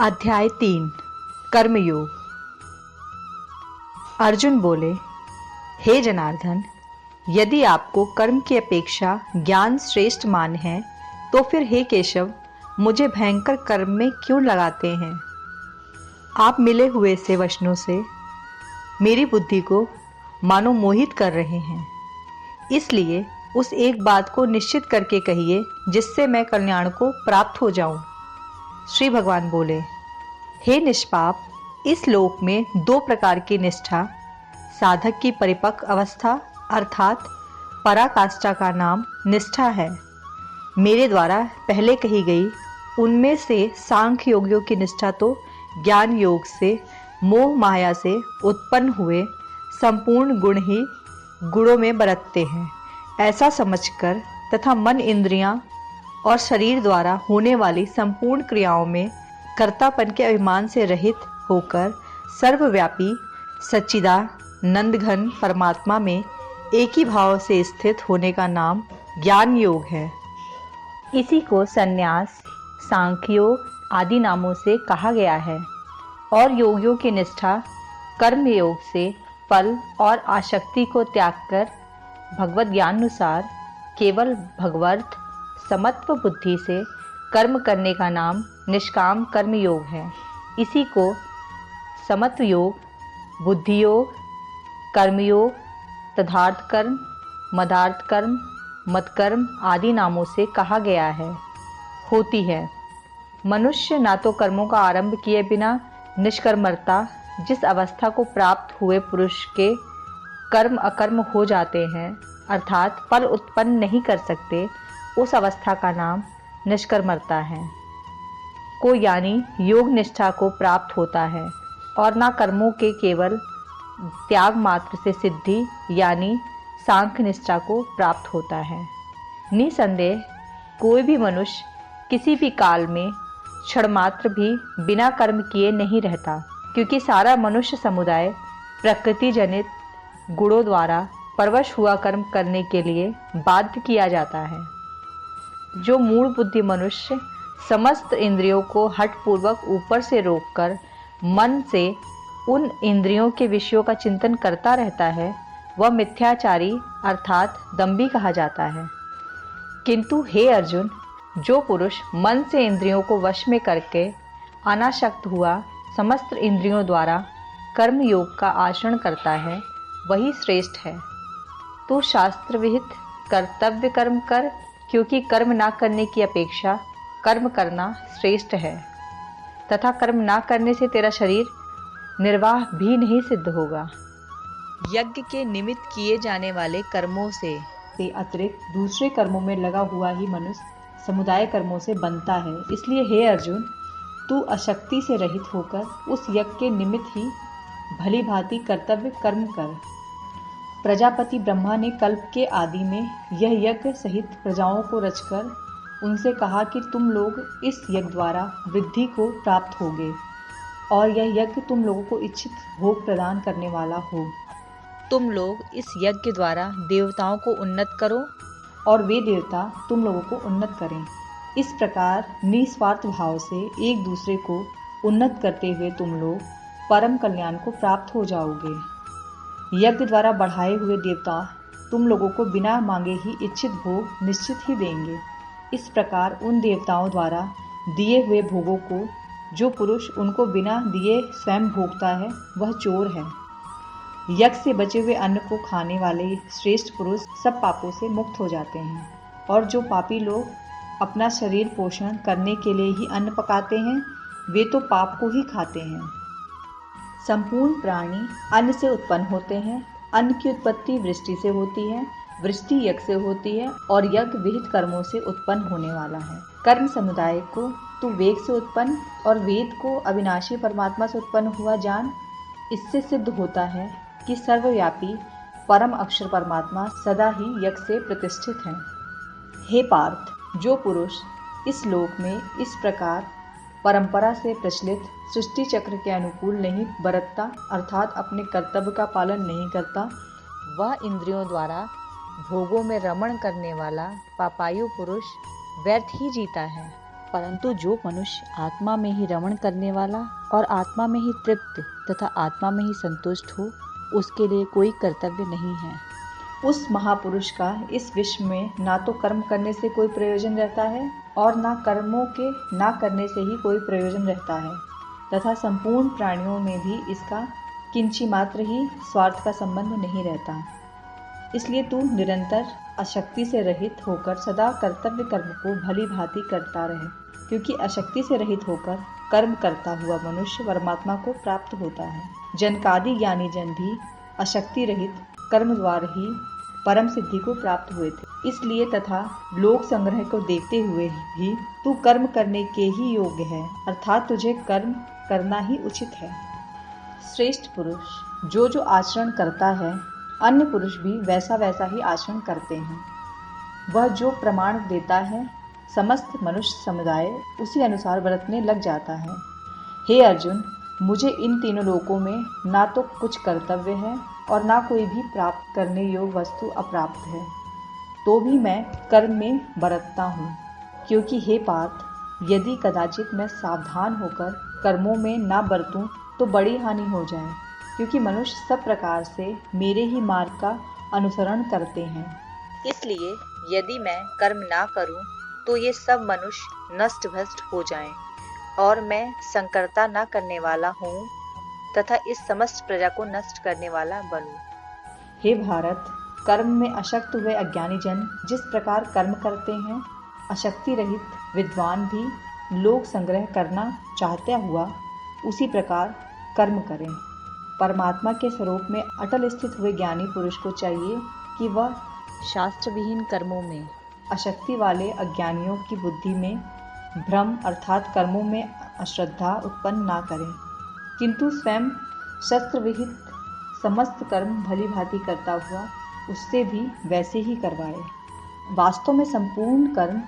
अध्याय 3 कर्मयोग। अर्जुन बोले, हे जनार्दन, यदि आपको कर्म की अपेक्षा ज्ञान श्रेष्ठ मान है तो फिर हे केशव, मुझे भयंकर कर्म में क्यों लगाते हैं? आप मिले हुए से वचनों से मेरी बुद्धि को मानो मोहित कर रहे हैं। इसलिए उस एक बात को निश्चित करके कहिए जिससे मैं कल्याण को प्राप्त हो जाऊं। श्री भगवान बोले, हे निष्पाप, इस लोक में दो प्रकार की निष्ठा, साधक की परिपक्व अवस्था अर्थात पराकाष्ठा का नाम निष्ठा है। मेरे द्वारा पहले कही गई उनमें से सांख्य योगियों की निष्ठा तो ज्ञान योग से मोह माया से उत्पन्न हुए संपूर्ण गुण ही गुणों में बरतते हैं ऐसा समझकर तथा मन इंद्रियां और शरीर द्वारा होने वाली संपूर्ण क्रियाओं में कर्तापन के अभिमान से रहित होकर सर्वव्यापी सच्चिदानंद घन परमात्मा में एक ही भाव से स्थित होने का नाम ज्ञान योग है। इसी को संन्यास, सांख्य योग आदि नामों से कहा गया है। और योगियों की निष्ठा कर्म योग से फल और आसक्ति को त्याग कर भगवत ज्ञानानुसार केवल भगवत समत्व बुद्धि से कर्म करने का नाम निष्काम कर्म योग है। इसी को समत्व योग, बुद्धि योग, कर्म योग, तदार्थ कर्म, मदार्थ कर्म, मतकर्म आदि नामों से कहा गया है। होती है, मनुष्य ना तो कर्मों का आरंभ किए बिना निष्कर्मता जिस अवस्था को प्राप्त हुए पुरुष के कर्म अकर्म हो जाते हैं अर्थात फल उत्पन्न नहीं कर सकते, उस अवस्था का नाम निष्कर्मता है को यानी योग निष्ठा को प्राप्त होता है। और ना कर्मों के केवल त्याग मात्र से सिद्धि यानी सांख्य निष्ठा को प्राप्त होता है। निसंदेह कोई भी मनुष्य किसी भी काल में क्षण मात्र भी बिना कर्म किए नहीं रहता, क्योंकि सारा मनुष्य समुदाय प्रकृति जनित गुणों द्वारा परवश हुआ कर्म करने के लिए बाध्य किया जाता है। जो मूढ़ बुद्धि मनुष्य समस्त इंद्रियों को हठपूर्वक ऊपर से रोककर मन से उन इंद्रियों के विषयों का चिंतन करता रहता है, वह मिथ्याचारी अर्थात दंभी कहा जाता है। किंतु हे अर्जुन, जो पुरुष मन से इंद्रियों को वश में करके अनासक्त हुआ समस्त इंद्रियों द्वारा कर्म योग का आचरण करता है, वही श्रेष्ठ है। तू शास्त्र विहित कर्तव्य कर्म कर, क्योंकि कर्म ना करने की अपेक्षा कर्म करना श्रेष्ठ है तथा कर्म ना करने से तेरा शरीर निर्वाह भी नहीं सिद्ध होगा। यज्ञ के निमित्त किए जाने वाले कर्मों से अतिरिक्त दूसरे कर्मों में लगा हुआ ही मनुष्य समुदाय कर्मों से बनता है। इसलिए हे अर्जुन, तू अशक्ति से रहित होकर उस यज्ञ के निमित्त ही भली भांति कर्तव्य कर्म कर। प्रजापति ब्रह्मा ने कल्प के आदि में यह यज्ञ सहित प्रजाओं को रचकर उनसे कहा कि तुम लोग इस यज्ञ द्वारा वृद्धि को प्राप्त होगे और यह यज्ञ तुम लोगों को इच्छित भोग प्रदान करने वाला हो। तुम लोग इस यज्ञ द्वारा देवताओं को उन्नत करो और वे देवता तुम लोगों को उन्नत करें। इस प्रकार निस्वार्थ भाव से एक दूसरे को उन्नत करते हुए तुम लोग परम कल्याण को प्राप्त हो जाओगे। यज्ञ द्वारा बढ़ाए हुए देवता तुम लोगों को बिना मांगे ही इच्छित भोग निश्चित ही देंगे। इस प्रकार उन देवताओं द्वारा दिए हुए भोगों को जो पुरुष उनको बिना दिए स्वयं भोगता है, वह चोर है। यज्ञ से बचे हुए अन्न को खाने वाले श्रेष्ठ पुरुष सब पापों से मुक्त हो जाते हैं। और जो पापी लोग अपना शरीर पोषण करने के लिए ही अन्न पकाते हैं, वे तो पाप को ही खाते हैं। संपूर्ण प्राणी अन्न से उत्पन्न होते हैं। अन्न की उत्पत्ति वृष्टि से होती है, वृष्टि यज्ञ से होती है और यज्ञ विहित कर्मों से उत्पन्न होने वाला है। कर्म समुदाय को तू वेद से उत्पन्न और वेद को अविनाशी परमात्मा से उत्पन्न हुआ जान। इससे सिद्ध होता है कि सर्वव्यापी परम अक्षर परमात्मा सदा ही यज्ञ से प्रतिष्ठित है। हे पार्थ, जो पुरुष इस लोक में इस प्रकार परंपरा से प्रचलित सृष्टि चक्र के अनुकूल नहीं बरतता अर्थात अपने कर्तव्य का पालन नहीं करता, वह इंद्रियों द्वारा भोगों में रमण करने वाला पापायु पुरुष व्यर्थ ही जीता है परंतु जो मनुष्य आत्मा में ही रमण करने वाला और आत्मा में ही तृप्त तथा आत्मा में ही संतुष्ट हो, उसके लिए कोई कर्तव्य नहीं है। उस महापुरुष का इस विश्व में ना तो कर्म करने से कोई प्रयोजन रहता है और ना कर्मों के ना करने से ही कोई प्रयोजन रहता है, तथा संपूर्ण प्राणियों में भी इसका किंची मात्र ही स्वार्थ का संबंध नहीं रहता। इसलिए तू निरंतर अशक्ति से रहित होकर सदा कर्तव्य कर्म को भली भांति करता रहे, क्योंकि अशक्ति से रहित होकर कर्म करता हुआ मनुष्य परमात्मा को प्राप्त होता है। जनकादि ज्ञानी जन भी अशक्ति रहित कर्म द्वारा ही परम सिद्धि को प्राप्त हुए थे। इसलिए तथा लोक संग्रह को देखते हुए भी तू कर्म करने के ही योग्य है, अर्थात तुझे कर्म करना ही उचित है। श्रेष्ठ पुरुष जो जो आचरण करता है, अन्य पुरुष भी वैसा वैसा ही आचरण करते हैं। वह जो प्रमाण देता है, समस्त मनुष्य समुदाय उसी अनुसार बरतने लग जाता है। हे अर्जुन, मुझे इन तीनों लोकों में ना तो कुछ कर्तव्य है और ना कोई भी प्राप्त करने योग्य वस्तु अप्राप्त है, तो भी मैं कर्म में बरतता हूँ, क्योंकि हे पार्थ, यदि कदाचित मैं सावधान होकर कर्मों में ना बरतूं तो बड़ी हानि हो जाए, क्योंकि मनुष्य सब प्रकार से मेरे ही मार्ग का अनुसरण करते हैं। इसलिए यदि मैं कर्म ना करूं तो ये सब मनुष्य नष्ट भ्रष्ट हो जाएं, और मैं संकरता न करने वाला हूँ तथा इस समस्त प्रजा को नष्ट करने वाला बनूं। हे भारत, कर्म में अशक्त हुए अज्ञानी जन जिस प्रकार कर्म करते हैं, अशक्ति रहित विद्वान भी लोक संग्रह करना चाहते हुआ उसी प्रकार कर्म करें। परमात्मा के स्वरूप में अटल स्थित हुए ज्ञानी पुरुष को चाहिए कि वह शास्त्र विहीन कर्मों में अशक्ति वाले अज्ञानियों की बुद्धि में भ्रम अर्थात कर्मों में अश्रद्धा उत्पन्न ना करें, किंतु स्वयं शस्त्र विहित समस्त कर्म भली भांति करता हुआ उससे भी वैसे ही करवाए। वास्तव में संपूर्ण कर्म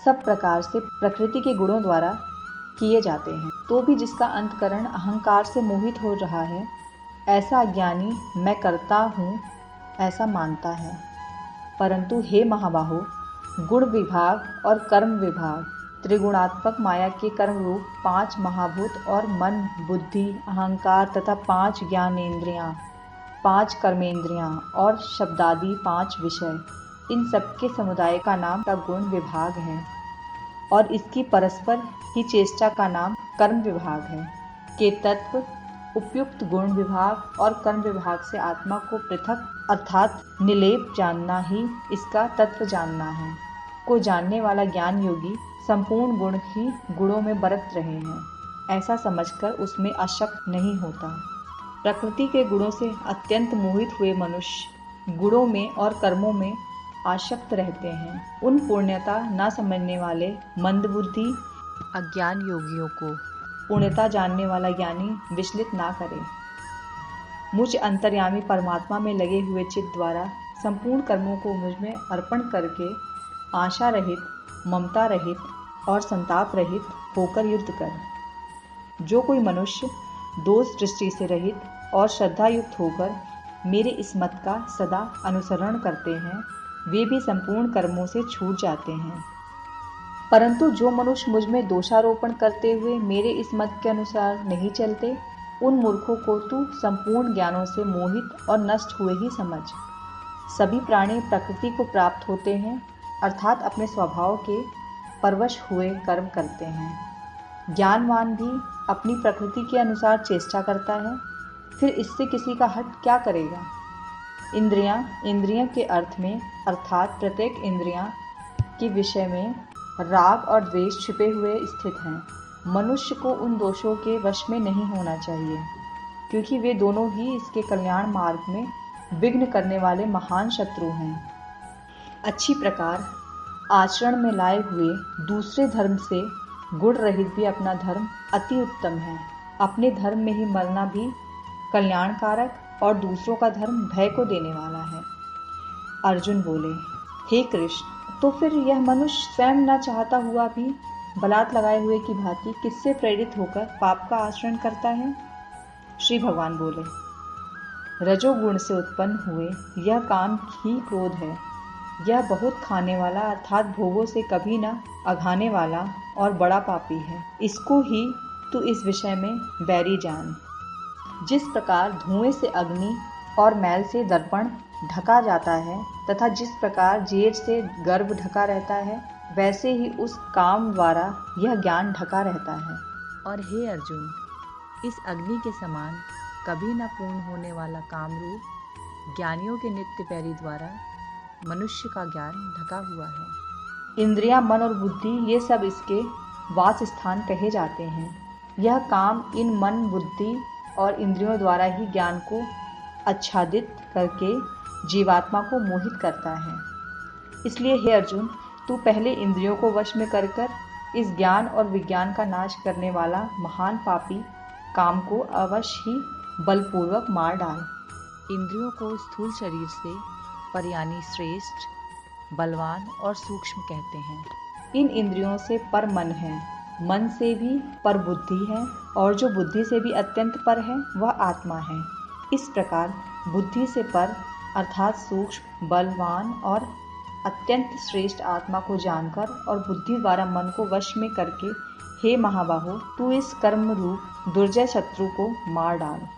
सब प्रकार से प्रकृति के गुणों द्वारा किए जाते हैं, तो भी जिसका अंतकरण अहंकार से मोहित हो रहा है, ऐसा अज्ञानी मैं करता हूँ ऐसा मानता है। परंतु हे महाबाहो, गुण विभाग और कर्म विभाग त्रिगुणात्मक माया के कर्म रूप 5 महाभूत और मन, बुद्धि, अहंकार तथा 5 ज्ञानेंद्रियां, 5 कर्मेंद्रियां और शब्दादि 5 विषय, इन सबके समुदाय का नाम का गुण विभाग है और इसकी परस्पर ही चेष्टा का नाम कर्म विभाग है। के तत्व उपयुक्त गुण विभाग और कर्म विभाग से आत्मा को पृथक अर्थात निलेप जानना ही इसका तत्व जानना है। को जानने वाला ज्ञान योगी संपूर्ण गुण ही गुणों में बरत रहे हैं, ऐसा समझकर उसमें अशक्त नहीं होता। प्रकृति के गुणों से अत्यंत मोहित हुए मनुष्य गुणों में और कर्मों में आसक्त रहते हैं। उन पूर्णता न समझने वाले मंदबुद्धि अज्ञान योगियों को पूर्णता जानने वाला ज्ञानी विचलित ना करे। मुझ अंतर्यामी परमात्मा में लगे हुए चित्त द्वारा संपूर्ण कर्मों को मुझ में अर्पण करके आशा रहित, ममता रहित और संताप रहित होकर युद्ध कर। जो कोई मनुष्य दोष दृष्टि से रहित और श्रद्धा युक्त होकर मेरे इस मत का सदा अनुसरण करते हैं, वे भी संपूर्ण कर्मों से छूट जाते हैं। परंतु जो मनुष्य मुझ में दोषारोपण करते हुए मेरे इस मत के अनुसार नहीं चलते, उन मूर्खों को तू संपूर्ण ज्ञानों से मोहित और नष्ट हुए ही समझ। सभी प्राणी प्रकृति को प्राप्त होते हैं, अर्थात अपने स्वभाव के परवश हुए कर्म करते हैं। ज्ञानवान भी अपनी प्रकृति के अनुसार चेष्टा करता है, फिर इससे किसी का हट क्या करेगा। इंद्रियां के अर्थ में अर्थात प्रत्येक इंद्रियां के विषय में राग और द्वेष छिपे हुए स्थित हैं। मनुष्य को उन दोषों के वश में नहीं होना चाहिए, क्योंकि वे दोनों ही इसके कल्याण मार्ग में विघ्न करने वाले महान शत्रु हैं। अच्छी प्रकार आचरण में लाए हुए दूसरे धर्म से गुण रहित भी अपना धर्म अति उत्तम है। अपने धर्म में ही मरना भी कल्याणकारक और दूसरों का धर्म भय को देने वाला है। अर्जुन बोले, हे कृष्ण, तो फिर यह मनुष्य स्वयं न चाहता हुआ भी बलात् लगाए हुए की भांति किससे प्रेरित होकर पाप का आचरण करता है। श्री भगवान बोले, रजोगुण से उत्पन्न हुए यह काम ही क्रोध है। यह बहुत खाने वाला अर्थात भोगों से कभी न अघाने वाला और बड़ा पापी है। इसको ही तू इस विषय में बैरी जान। जिस प्रकार धुएं से अग्नि और मैल से दर्पण ढका जाता है तथा जिस प्रकार जेठ से गर्भ ढका रहता है, वैसे ही उस काम द्वारा यह ज्ञान ढका रहता है। और हे अर्जुन, इस अग्नि के समान कभी न पूर्ण होने वाला कामरूप ज्ञानियों के नित्य पैरी द्वारा मनुष्य का ज्ञान ढका हुआ है। इंद्रियां, मन और बुद्धि ये सब इसके वास स्थान कहे जाते हैं। यह काम इन मन, बुद्धि और इंद्रियों द्वारा ही ज्ञान को आच्छादित करके जीवात्मा को मोहित करता है। इसलिए हे अर्जुन, तू पहले इंद्रियों को वश में कर इस ज्ञान और विज्ञान का नाश करने वाला महान पापी काम को अवश्य ही बलपूर्वक मार डाल। इंद्रियों को स्थूल शरीर से पर यानी श्रेष्ठ, बलवान और सूक्ष्म कहते हैं। इन इंद्रियों से पर मन है, मन से भी पर बुद्धि है, और जो बुद्धि से भी अत्यंत पर है वह आत्मा है। इस प्रकार बुद्धि से पर अर्थात सूक्ष्म, बलवान और अत्यंत श्रेष्ठ आत्मा को जानकर और बुद्धि द्वारा मन को वश में करके हे महाबाहो, तू इस कर्म रूप दुर्जय शत्रु को मार डाल।